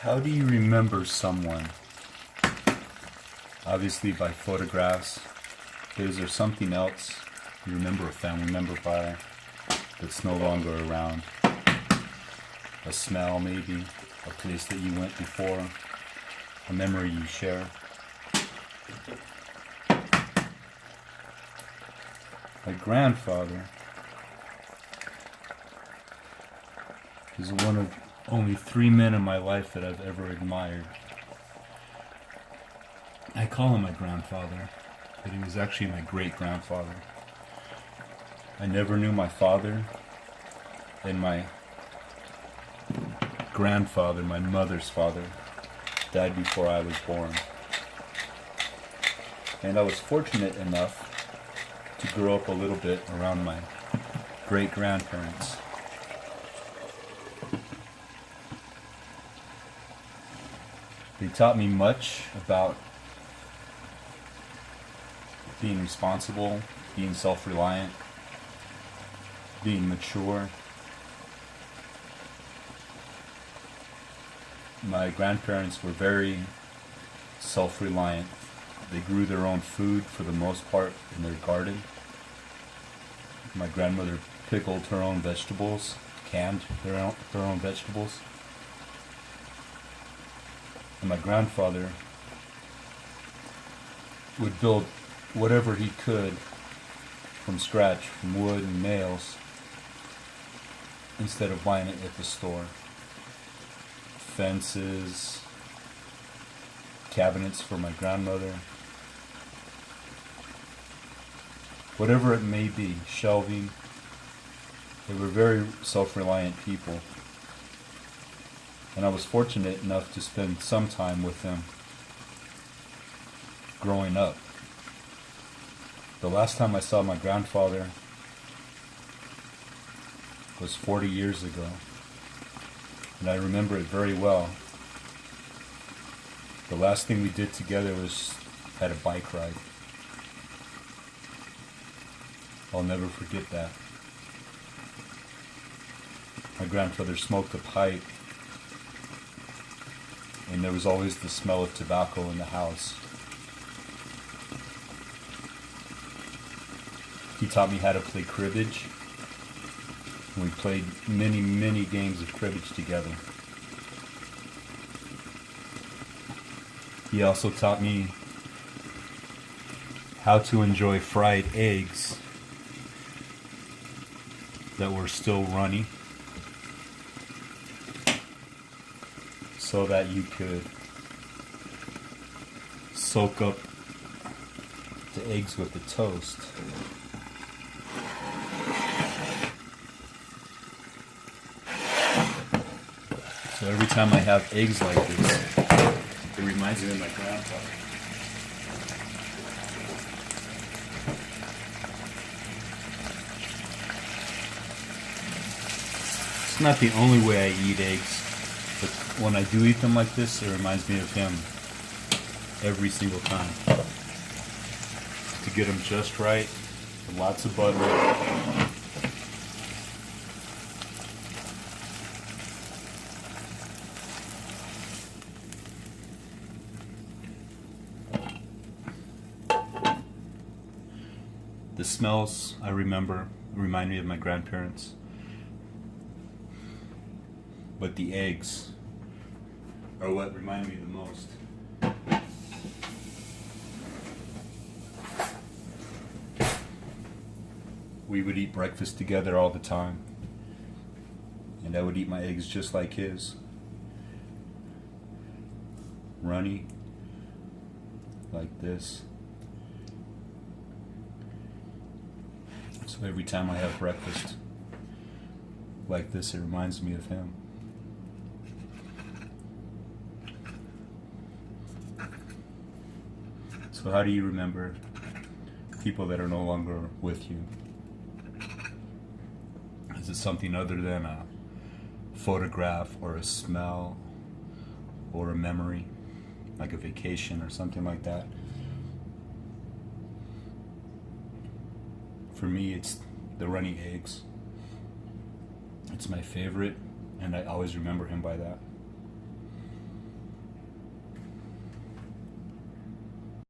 How do you remember someone? Obviously by photographs, but is there something else you remember a family member by that's no longer around? A smell maybe, a place that you went before, a memory you share? My grandfather is one of only 3 men in my life that I've ever admired. I call him my grandfather, but he was actually my great-grandfather. I never knew my father, and my grandfather, my mother's father, died before I was born. And I was fortunate enough to grow up a little bit around my great-grandparents. They taught me much about being responsible, being self-reliant, being mature. My grandparents were very self-reliant. They grew their own food for the most part in their garden. My grandmother pickled her own vegetables, canned their own vegetables. And my grandfather would build whatever he could from scratch, from wood and nails, instead of buying it at the store. Fences, cabinets for my grandmother, whatever it may be, shelving. They were very self-reliant people. And I was fortunate enough to spend some time with them growing up. The last time I saw my grandfather was 40 years ago, and I remember it very well. The last thing we did together was had a bike ride. I'll never forget that. My grandfather smoked a pipe, and there was always the smell of tobacco in the house. He taught me how to play cribbage. We played many, many games of cribbage together. He also taught me how to enjoy fried eggs that were still runny, so that you could soak up the eggs with the toast. So every time I have eggs like this, it reminds me of my grandfather. It's not the only way I eat eggs, but when I do eat them like this, it reminds me of him every single time. To get them just right, with lots of butter. The smells I remember remind me of my grandparents. But the eggs are what remind me the most. We would eat breakfast together all the time, and I would eat my eggs just like his. Runny, like this. So every time I have breakfast like this, it reminds me of him. So how do you remember people that are no longer with you? Is it something other than a photograph or a smell or a memory, like a vacation or something like that? For me, it's the runny eggs. It's my favorite, and I always remember him by that.